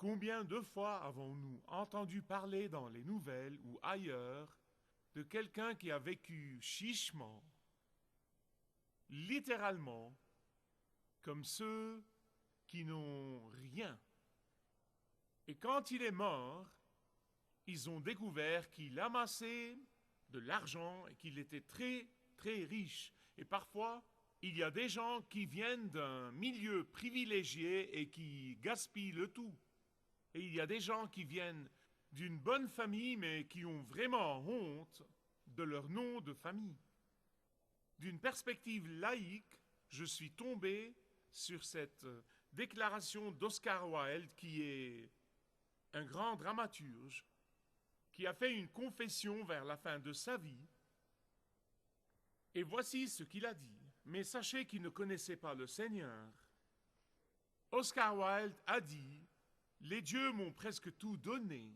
Combien de fois avons-nous entendu parler dans les nouvelles ou ailleurs de quelqu'un qui a vécu chichement, littéralement, comme ceux qui n'ont rien. Et quand il est mort, ils ont découvert qu'il amassait de l'argent et qu'il était très, très riche. Et parfois, il y a des gens qui viennent d'un milieu privilégié et qui gaspillent le tout. Et il y a des gens qui viennent d'une bonne famille, mais qui ont vraiment honte de leur nom de famille. D'une perspective laïque, je suis tombé sur cette déclaration d'Oscar Wilde, qui est un grand dramaturge, qui a fait une confession vers la fin de sa vie. Et voici ce qu'il a dit. Mais sachez qu'il ne connaissait pas le Seigneur. Oscar Wilde a dit: les dieux m'ont presque tout donné,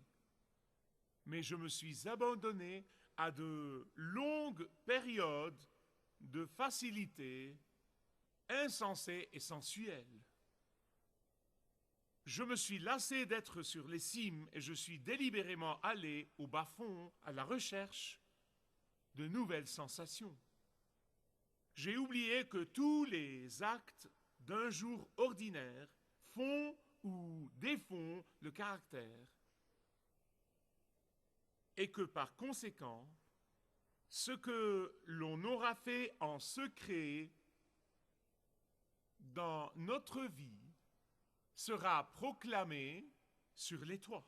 mais je me suis abandonné à de longues périodes de facilité insensée et sensuelle. Je me suis lassé d'être sur les cimes et je suis délibérément allé au bas-fond à la recherche de nouvelles sensations. J'ai oublié que tous les actes d'un jour ordinaire font ou défont le caractère, et que par conséquent, ce que l'on aura fait en secret dans notre vie sera proclamé sur les toits.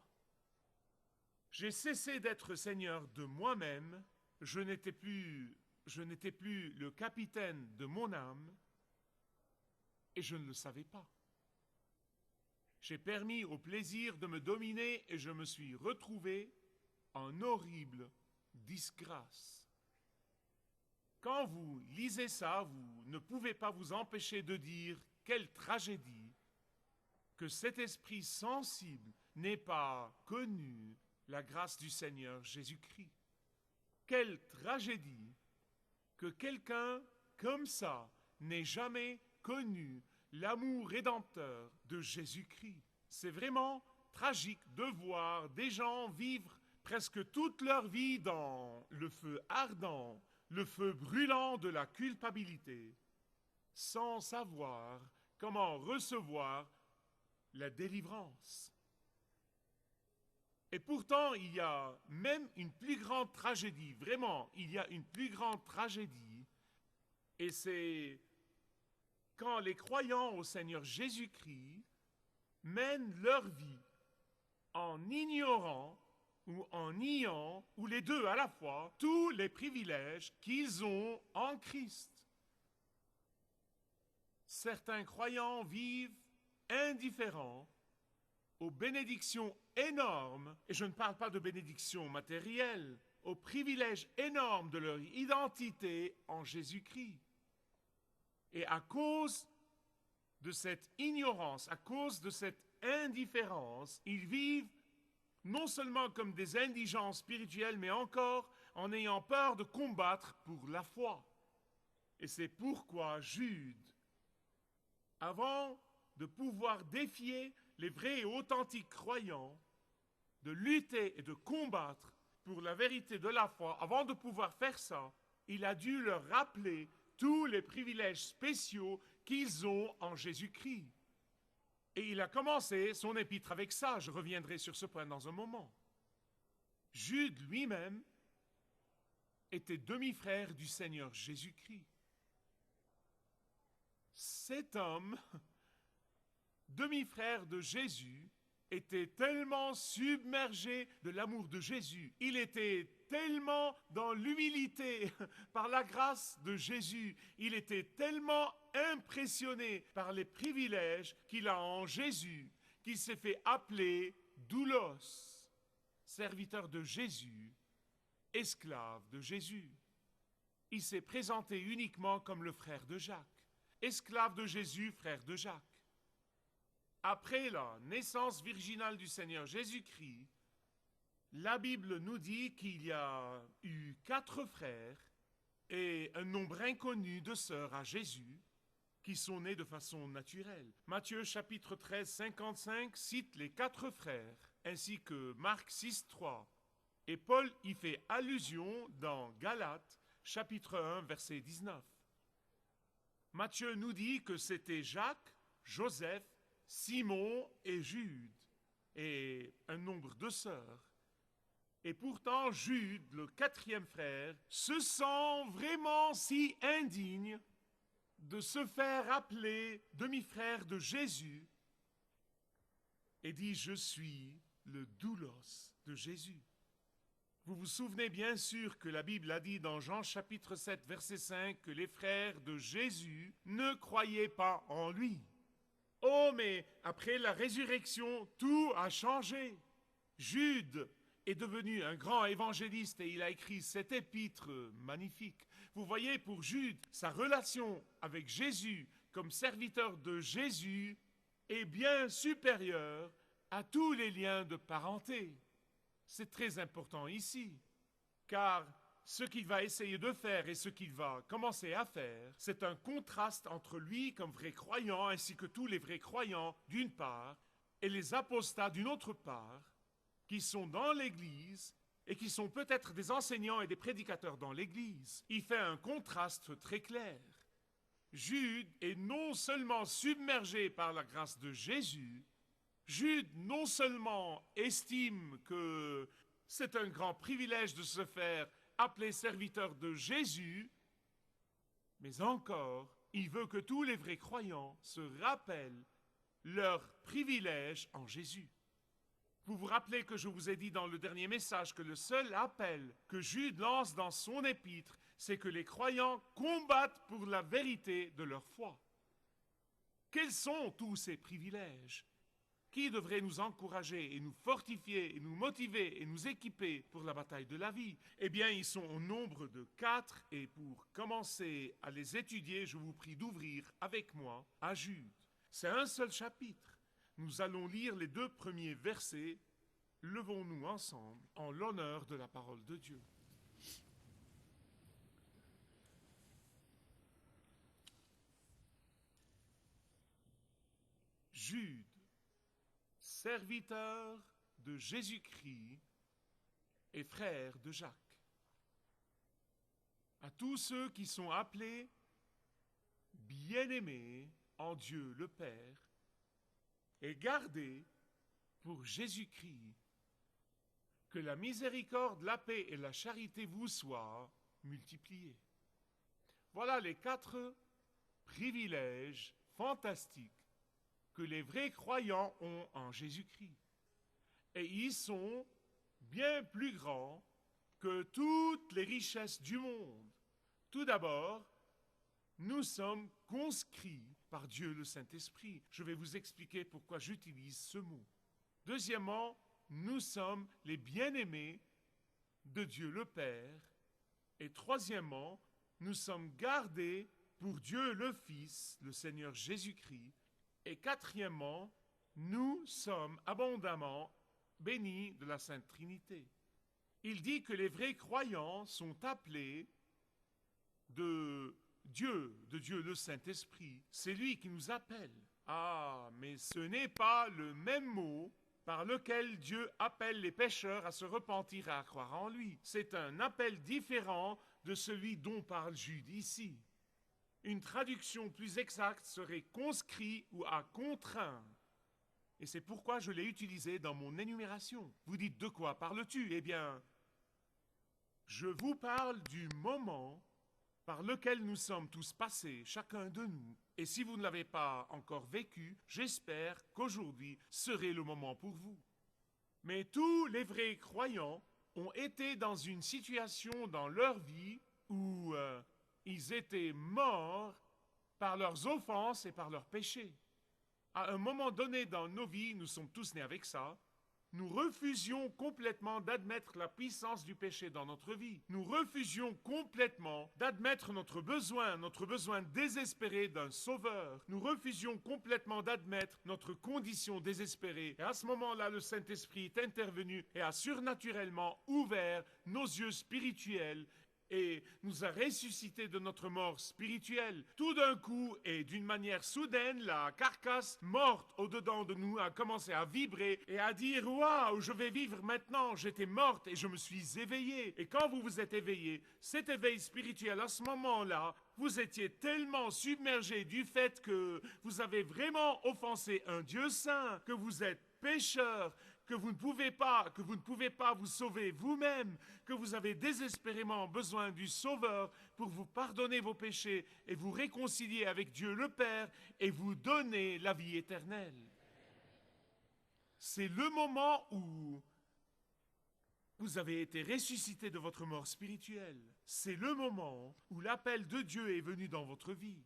J'ai cessé d'être seigneur de moi-même, je n'étais plus le capitaine de mon âme, et je ne le savais pas. J'ai permis au plaisir de me dominer et je me suis retrouvé en horrible disgrâce. Quand vous lisez ça, vous ne pouvez pas vous empêcher de dire quelle tragédie que cet esprit sensible n'ait pas connu la grâce du Seigneur Jésus-Christ. Quelle tragédie que quelqu'un comme ça n'ait jamais connu l'amour rédempteur de Jésus-Christ. C'est vraiment tragique de voir des gens vivre presque toute leur vie dans le feu ardent, le feu brûlant de la culpabilité, sans savoir comment recevoir la délivrance. Et pourtant, il y a même une plus grande tragédie, vraiment, il y a une plus grande tragédie, et c'est quand les croyants au Seigneur Jésus-Christ mènent leur vie en ignorant ou en niant, ou les deux à la fois, tous les privilèges qu'ils ont en Christ. Certains croyants vivent indifférents aux bénédictions énormes, et je ne parle pas de bénédictions matérielles, aux privilèges énormes de leur identité en Jésus-Christ. Et à cause de cette ignorance, à cause de cette indifférence, ils vivent non seulement comme des indigents spirituels, mais encore en ayant peur de combattre pour la foi. Et c'est pourquoi Jude, avant de pouvoir défier les vrais et authentiques croyants, de lutter et de combattre pour la vérité de la foi, avant de pouvoir faire ça, il a dû leur rappeler tous les privilèges spéciaux qu'ils ont en Jésus-Christ. Et il a commencé son épître avec ça, je reviendrai sur ce point dans un moment. Jude lui-même était demi-frère du Seigneur Jésus-Christ. Cet homme, demi-frère de Jésus, était tellement submergé de l'amour de Jésus, il était tellement dans l'humilité par la grâce de Jésus, il était tellement impressionné par les privilèges qu'il a en Jésus, qu'il s'est fait appeler doulos, serviteur de Jésus, esclave de Jésus. Il s'est présenté uniquement comme le frère de Jacques, esclave de Jésus, frère de Jacques. Après la naissance virginale du Seigneur Jésus-Christ, la Bible nous dit qu'il y a eu 4 frères et un nombre inconnu de sœurs à Jésus, qui sont nés de façon naturelle. Matthieu chapitre 13, 55 cite les 4 frères, ainsi que Marc 6, 3. Et Paul y fait allusion dans Galates chapitre 1, verset 19. Matthieu nous dit que c'était Jacques, Joseph, Simon et Jude, et un nombre de sœurs. Et pourtant, Jude, le 4e frère, se sent vraiment si indigne de se faire appeler demi-frère de Jésus et dit « Je suis le doulos de Jésus ». Vous vous souvenez bien sûr que la Bible a dit dans Jean chapitre 7, verset 5 que les frères de Jésus ne croyaient pas en lui. Oh, mais après la résurrection, tout a changé. Jude est devenu un grand évangéliste et il a écrit cet épître magnifique. Vous voyez, pour Jude, sa relation avec Jésus comme serviteur de Jésus est bien supérieure à tous les liens de parenté. C'est très important ici, car ce qu'il va essayer de faire et ce qu'il va commencer à faire, c'est un contraste entre lui comme vrai croyant ainsi que tous les vrais croyants d'une part et les apostats d'une autre part, qui sont dans l'Église et qui sont peut-être des enseignants et des prédicateurs dans l'Église. Il fait un contraste très clair. Jude est non seulement submergé par la grâce de Jésus, Jude non seulement estime que c'est un grand privilège de se faire appeler serviteur de Jésus, mais encore, il veut que tous les vrais croyants se rappellent leur privilège en Jésus. Vous vous rappelez que je vous ai dit dans le dernier message que le seul appel que Jude lance dans son épître, c'est que les croyants combattent pour la vérité de leur foi. Quels sont tous ces privilèges ? Qui devrait nous encourager et nous fortifier et nous motiver et nous équiper pour la bataille de la vie? Eh bien, ils sont au nombre de 4 et pour commencer à les étudier, je vous prie d'ouvrir avec moi à Jude. C'est un seul chapitre. Nous allons lire les 2 premiers versets. Levons-nous ensemble en l'honneur de la parole de Dieu. Jude, serviteur de Jésus-Christ et frère de Jacques. À tous ceux qui sont appelés bien-aimés en Dieu le Père et gardés pour Jésus-Christ, que la miséricorde, la paix et la charité vous soient multipliées. Voilà les 4 privilèges fantastiques que les vrais croyants ont en Jésus-Christ. Et ils sont bien plus grands que toutes les richesses du monde. Tout d'abord, nous sommes conscrits par Dieu le Saint-Esprit. Je vais vous expliquer pourquoi j'utilise ce mot. Deuxièmement, nous sommes les bien-aimés de Dieu le Père. Et troisièmement, nous sommes gardés pour Dieu le Fils, le Seigneur Jésus-Christ. Et quatrièmement, nous sommes abondamment bénis de la Sainte Trinité. Il dit que les vrais croyants sont appelés de Dieu le Saint-Esprit. C'est lui qui nous appelle. Ah, mais ce n'est pas le même mot par lequel Dieu appelle les pécheurs à se repentir et à croire en lui. C'est un appel différent de celui dont parle Jude ici. Une traduction plus exacte serait conscrit ou à contraint. Et c'est pourquoi je l'ai utilisé dans mon énumération. Vous dites de quoi parles-tu? Eh bien, je vous parle du moment par lequel nous sommes tous passés, chacun de nous. Et si vous ne l'avez pas encore vécu, j'espère qu'aujourd'hui serait le moment pour vous. Mais tous les vrais croyants ont été dans une situation dans leur vie où ils étaient morts par leurs offenses et par leurs péchés. À un moment donné dans nos vies, nous sommes tous nés avec ça, nous refusions complètement d'admettre la puissance du péché dans notre vie. Nous refusions complètement d'admettre notre besoin désespéré d'un sauveur. Nous refusions complètement d'admettre notre condition désespérée. Et à ce moment-là, le Saint-Esprit est intervenu et a surnaturellement ouvert nos yeux spirituels et nous a ressuscités de notre mort spirituelle. Tout d'un coup et d'une manière soudaine, la carcasse morte au-dedans de nous a commencé à vibrer et à dire « Waouh, je vais vivre maintenant, j'étais morte et je me suis éveillée. » Et quand vous vous êtes éveillé, cet éveil spirituel à ce moment-là, vous étiez tellement submergé du fait que vous avez vraiment offensé un Dieu saint, que vous êtes pécheur, que vous ne pouvez pas vous sauver vous-même, que vous avez désespérément besoin du Sauveur pour vous pardonner vos péchés et vous réconcilier avec Dieu le Père et vous donner la vie éternelle. C'est le moment où vous avez été ressuscité de votre mort spirituelle. C'est le moment où l'appel de Dieu est venu dans votre vie.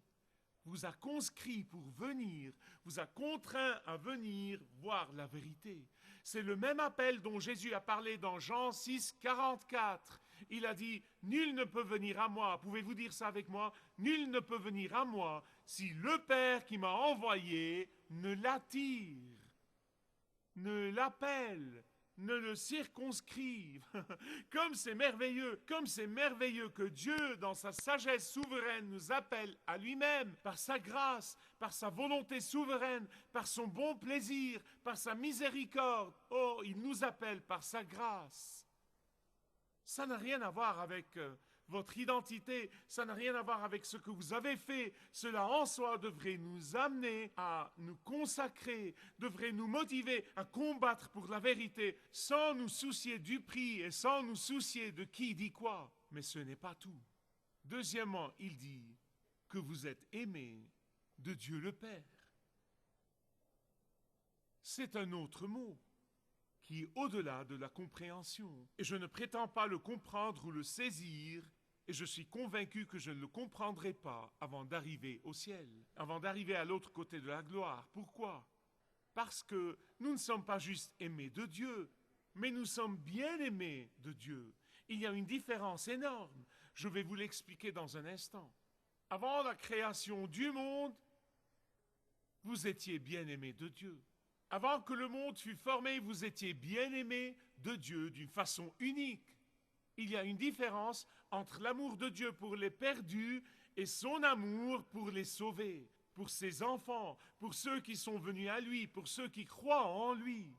Vous a conscrit pour venir, vous a contraint à venir voir la vérité. C'est le même appel dont Jésus a parlé dans Jean 6, 44. Il a dit, « Nul ne peut venir à moi. » Pouvez-vous dire ça avec moi? « Nul ne peut venir à moi si le Père qui m'a envoyé ne l'attire, ne l'appelle, ne le circonscrive. » Comme c'est merveilleux que Dieu, dans sa sagesse souveraine, nous appelle à lui-même, par sa grâce, par sa volonté souveraine, par son bon plaisir, par sa miséricorde. Oh, il nous appelle par sa grâce. Ça n'a rien à voir avec votre identité, ça n'a rien à voir avec ce que vous avez fait. Cela en soi devrait nous amener à nous consacrer, devrait nous motiver à combattre pour la vérité sans nous soucier du prix et sans nous soucier de qui dit quoi. Mais ce n'est pas tout. Deuxièmement, il dit que vous êtes aimés de Dieu le Père. C'est un autre mot qui est au-delà de la compréhension. Et je ne prétends pas le comprendre ou le saisir, et je suis convaincu que je ne le comprendrai pas avant d'arriver au ciel, avant d'arriver à l'autre côté de la gloire. Pourquoi? Parce que nous ne sommes pas juste aimés de Dieu, mais nous sommes bien aimés de Dieu. Il y a une différence énorme. Je vais vous l'expliquer dans un instant. Avant la création du monde, vous étiez bien aimés de Dieu. Avant que le monde fût formé, vous étiez bien-aimés de Dieu d'une façon unique. Il y a une différence entre l'amour de Dieu pour les perdus et son amour pour les sauvés, pour ses enfants, pour ceux qui sont venus à lui, pour ceux qui croient en lui.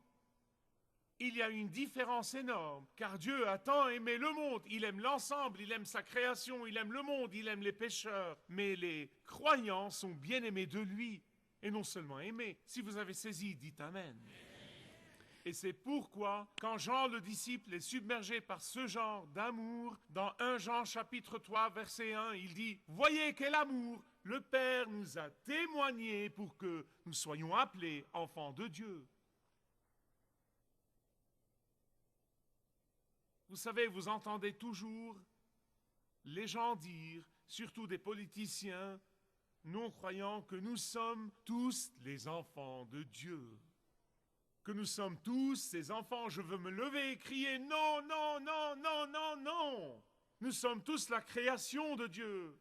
Il y a une différence énorme, car Dieu a tant aimé le monde. Il aime l'ensemble, il aime sa création, il aime le monde, il aime les pécheurs. Mais les croyants sont bien-aimés de lui. Et non seulement aimé. Si vous avez saisi, dites Amen. Et c'est pourquoi, quand Jean le disciple est submergé par ce genre d'amour, dans 1 Jean chapitre 3, verset 1, il dit « Voyez quel amour le Père nous a témoigné pour que nous soyons appelés enfants de Dieu. » Vous savez, vous entendez toujours les gens dire, surtout des politiciens, non-croyants, que nous sommes tous les enfants de Dieu. Que nous sommes tous ces enfants. Je veux me lever et crier non, non, non, non, non, non. Nous sommes tous la création de Dieu.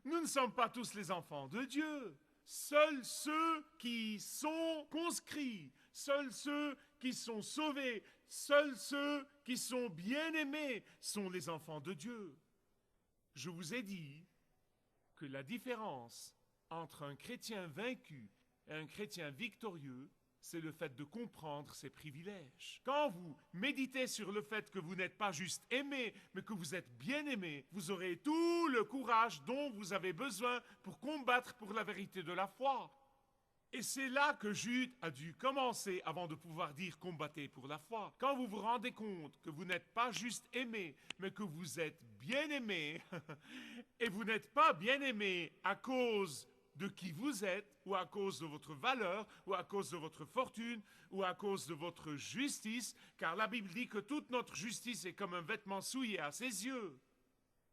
Nous ne sommes pas tous les enfants de Dieu. Seuls ceux qui sont conscrits, seuls ceux qui sont sauvés, seuls ceux qui sont bien-aimés sont les enfants de Dieu. Je vous ai dit que la différence entre un chrétien vaincu et un chrétien victorieux, c'est le fait de comprendre ses privilèges. Quand vous méditez sur le fait que vous n'êtes pas juste aimé, mais que vous êtes bien aimé, vous aurez tout le courage dont vous avez besoin pour combattre pour la vérité de la foi. Et c'est là que Jude a dû commencer avant de pouvoir dire combattez pour la foi. Quand vous vous rendez compte que vous n'êtes pas juste aimé, mais que vous êtes bien aimé, et vous n'êtes pas bien aimé à cause de qui vous êtes, ou à cause de votre valeur, ou à cause de votre fortune, ou à cause de votre justice, car la Bible dit que toute notre justice est comme un vêtement souillé à ses yeux.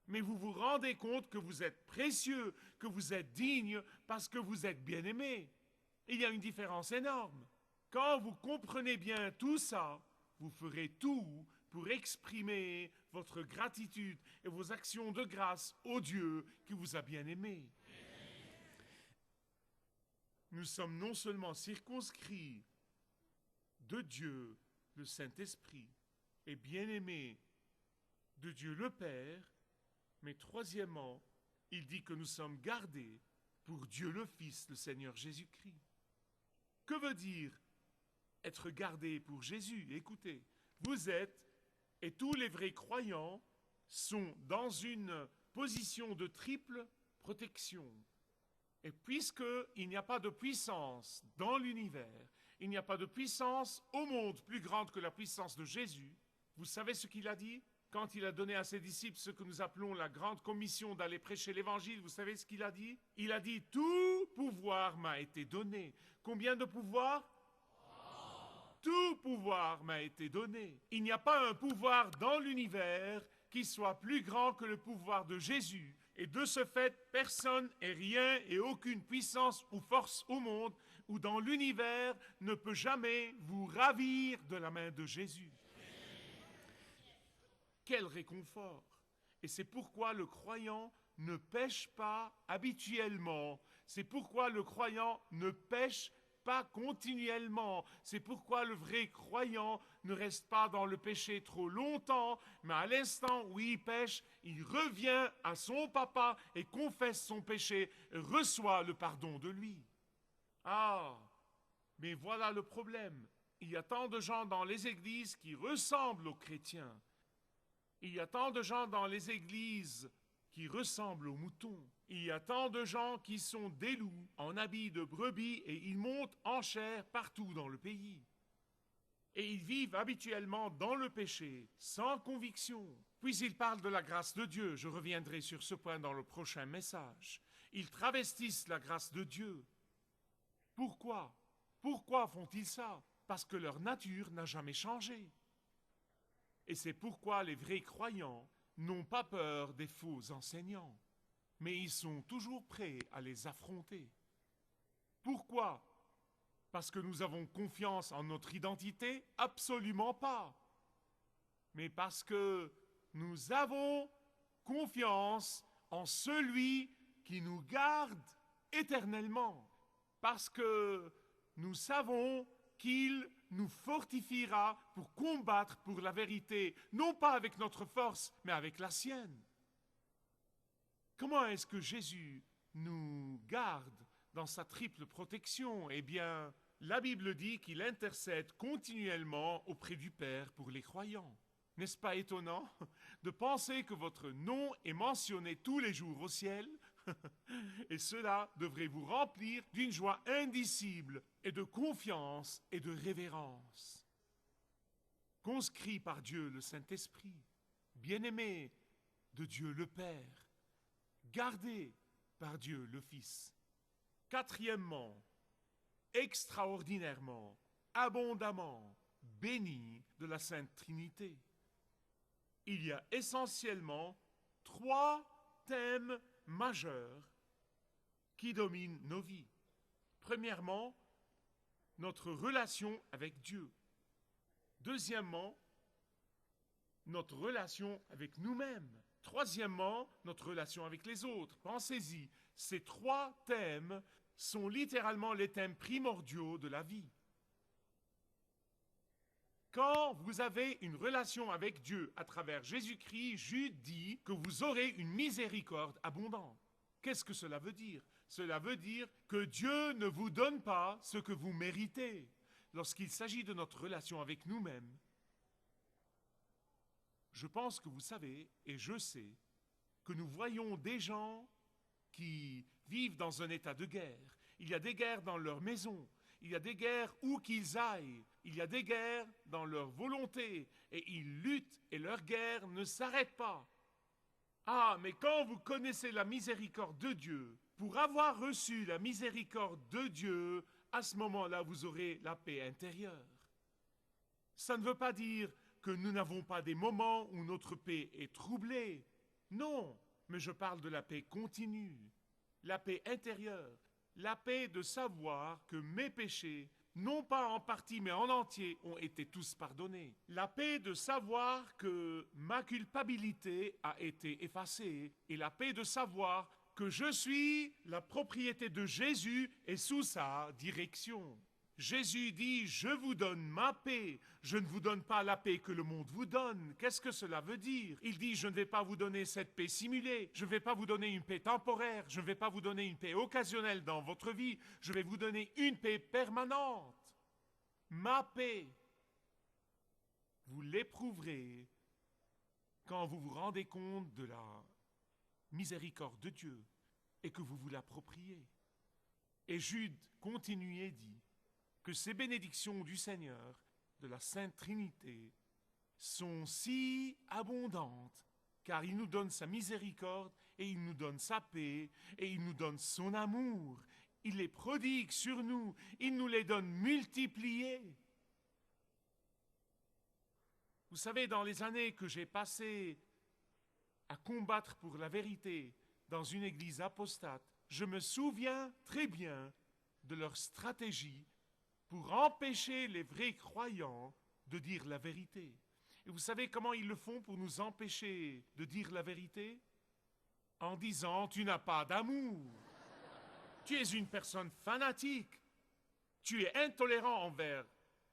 Mais vous vous rendez compte que vous êtes précieux, que vous êtes digne, parce que vous êtes bien aimé. Il y a une différence énorme. Quand vous comprenez bien tout ça, vous ferez tout pour exprimer votre gratitude et vos actions de grâce au Dieu qui vous a bien aimé. Nous sommes non seulement circonscrits de Dieu, le Saint-Esprit, et bien-aimés de Dieu le Père, mais troisièmement, il dit que nous sommes gardés pour Dieu le Fils, le Seigneur Jésus-Christ. Que veut dire être gardé pour Jésus? Écoutez, vous êtes, et tous les vrais croyants sont dans une position de triple protection. Et puisqu'il n'y a pas de puissance dans l'univers, il n'y a pas de puissance au monde plus grande que la puissance de Jésus, vous savez ce qu'il a dit? Quand il a donné à ses disciples ce que nous appelons la grande commission d'aller prêcher l'évangile, vous savez ce qu'il a dit? Il a dit, tout pouvoir m'a été donné. Combien de pouvoir? Tout pouvoir m'a été donné. Il n'y a pas un pouvoir dans l'univers qui soit plus grand que le pouvoir de Jésus. Et de ce fait, personne et rien et aucune puissance ou force au monde ou dans l'univers ne peut jamais vous ravir de la main de Jésus. Quel réconfort! Et c'est pourquoi le croyant ne pêche pas habituellement. C'est pourquoi le croyant ne pêche pas continuellement. C'est pourquoi le vrai croyant ne reste pas dans le péché trop longtemps, mais à l'instant où il pêche, il revient à son papa et confesse son péché, et reçoit le pardon de lui. Ah, mais voilà le problème. Il y a tant de gens dans les églises qui ressemblent aux chrétiens. Il y a tant de gens dans les églises qui ressemblent aux moutons. Il y a tant de gens qui sont des loups en habits de brebis et ils montent en chair partout dans le pays. Et ils vivent habituellement dans le péché, sans conviction. Puis ils parlent de la grâce de Dieu. Je reviendrai sur ce point dans le prochain message. Ils travestissent la grâce de Dieu. Pourquoi? Pourquoi font-ils ça? Parce que leur nature n'a jamais changé. Et c'est pourquoi les vrais croyants n'ont pas peur des faux enseignants, mais ils sont toujours prêts à les affronter. Pourquoi? Parce que nous avons confiance en notre identité? Absolument pas. Mais parce que nous avons confiance en celui qui nous garde éternellement. Parce que nous savons qu'il nous fortifiera pour combattre pour la vérité, non pas avec notre force, mais avec la sienne. Comment est-ce que Jésus nous garde dans sa triple protection? Eh bien, la Bible dit qu'il intercède continuellement auprès du Père pour les croyants. N'est-ce pas étonnant de penser que votre nom est mentionné tous les jours au ciel? Et cela devrait vous remplir d'une joie indicible et de confiance et de révérence. Conscrit par Dieu le Saint-Esprit, bien-aimé de Dieu le Père, gardé par Dieu le Fils. Quatrièmement, extraordinairement, abondamment béni de la Sainte Trinité. Il y a essentiellement 3 thèmes majeurs qui dominent nos vies. Premièrement, notre relation avec Dieu. Deuxièmement, notre relation avec nous-mêmes. Troisièmement, notre relation avec les autres. Pensez-y, ces 3 thèmes sont littéralement les thèmes primordiaux de la vie. Quand vous avez une relation avec Dieu à travers Jésus-Christ, Jude dit que vous aurez une miséricorde abondante. Qu'est-ce que cela veut dire? Cela veut dire que Dieu ne vous donne pas ce que vous méritez. Lorsqu'il s'agit de notre relation avec nous-mêmes, je pense que vous savez, et je sais, que nous voyons des gens qui vivent dans un état de guerre. Il y a des guerres dans leur maison. Il y a des guerres où qu'ils aillent. Il y a des guerres dans leur volonté. Et ils luttent et leur guerre ne s'arrête pas. Ah, mais quand vous connaissez la miséricorde de Dieu, pour avoir reçu la miséricorde de Dieu, à ce moment-là, vous aurez la paix intérieure. Ça ne veut pas dire que nous n'avons pas des moments où notre paix est troublée. Non, mais je parle de la paix continue, la paix intérieure, la paix de savoir que mes péchés, non pas en partie mais en entier, ont été tous pardonnés. La paix de savoir que ma culpabilité a été effacée et la paix de savoir que je suis la propriété de Jésus et sous sa direction. Jésus dit, je vous donne ma paix, je ne vous donne pas la paix que le monde vous donne. Qu'est-ce que cela veut dire? Il dit, je ne vais pas vous donner cette paix simulée, je ne vais pas vous donner une paix temporaire, je ne vais pas vous donner une paix occasionnelle dans votre vie, je vais vous donner une paix permanente. Ma paix, vous l'éprouverez quand vous vous rendez compte de la miséricorde de Dieu et que vous vous l'appropriez. Et Jude continue et dit que ces bénédictions du Seigneur, de la Sainte Trinité, sont si abondantes, car il nous donne sa miséricorde et il nous donne sa paix et il nous donne son amour. Il les prodigue sur nous, il nous les donne multipliés. Vous savez, dans les années que j'ai passées à combattre pour la vérité dans une église apostate, je me souviens très bien de leur stratégie pour empêcher les vrais croyants de dire la vérité. Et vous savez comment ils le font pour nous empêcher de dire la vérité? En disant, tu n'as pas d'amour. Tu es une personne fanatique. Tu es intolérant envers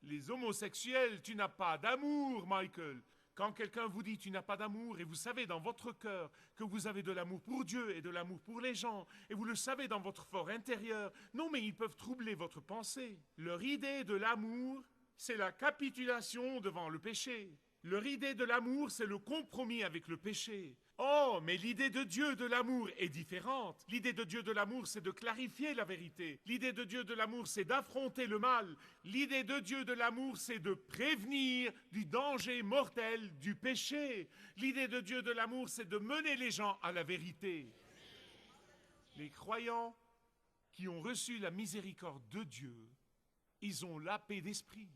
les homosexuels. Tu n'as pas d'amour, Michael. Quand quelqu'un vous dit tu n'as pas d'amour et vous savez dans votre cœur que vous avez de l'amour pour Dieu et de l'amour pour les gens et vous le savez dans votre fort intérieur, non mais ils peuvent troubler votre pensée. Leur idée de l'amour, c'est la capitulation devant le péché. Leur idée de l'amour, c'est le compromis avec le péché. Oh, mais l'idée de Dieu de l'amour est différente. L'idée de Dieu de l'amour, c'est de clarifier la vérité. L'idée de Dieu de l'amour, c'est d'affronter le mal. L'idée de Dieu de l'amour, c'est de prévenir du danger mortel du péché. L'idée de Dieu de l'amour, c'est de mener les gens à la vérité. Les croyants qui ont reçu la miséricorde de Dieu, ils ont la paix d'esprit.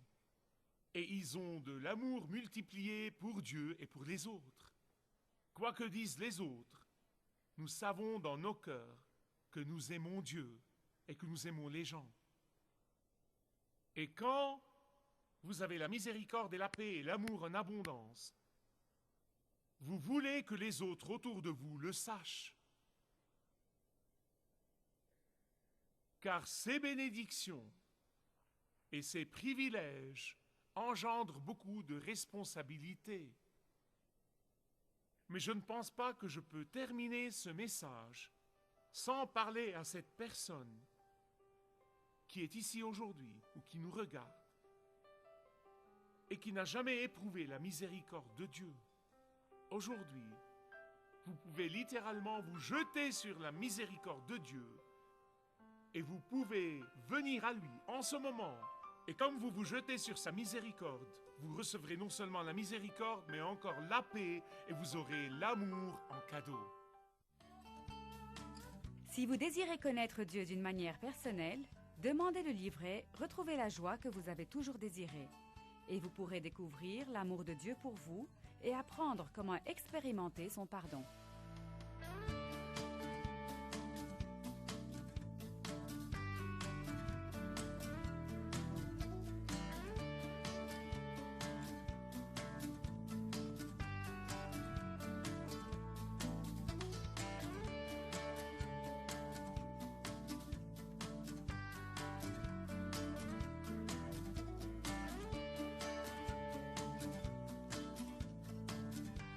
Et ils ont de l'amour multiplié pour Dieu et pour les autres. Quoi que disent les autres, nous savons dans nos cœurs que nous aimons Dieu et que nous aimons les gens. Et quand vous avez la miséricorde et la paix et l'amour en abondance, vous voulez que les autres autour de vous le sachent. Car ces bénédictions et ces privilèges engendrent beaucoup de responsabilités. Mais je ne pense pas que je peux terminer ce message sans parler à cette personne qui est ici aujourd'hui ou qui nous regarde et qui n'a jamais éprouvé la miséricorde de Dieu. Aujourd'hui, vous pouvez littéralement vous jeter sur la miséricorde de Dieu et vous pouvez venir à lui en ce moment. Et comme vous vous jetez sur sa miséricorde, vous recevrez non seulement la miséricorde, mais encore la paix, et vous aurez l'amour en cadeau. Si vous désirez connaître Dieu d'une manière personnelle, demandez le livret « Retrouvez la joie que vous avez toujours désirée » et vous pourrez découvrir l'amour de Dieu pour vous et apprendre comment expérimenter son pardon.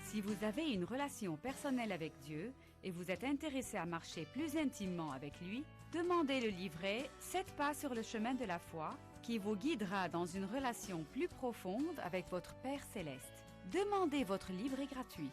Si vous avez une relation personnelle avec Dieu et vous êtes intéressé à marcher plus intimement avec lui, demandez le livret « 7 pas sur le chemin de la foi » qui vous guidera dans une relation plus profonde avec votre Père Céleste. Demandez votre livret gratuit.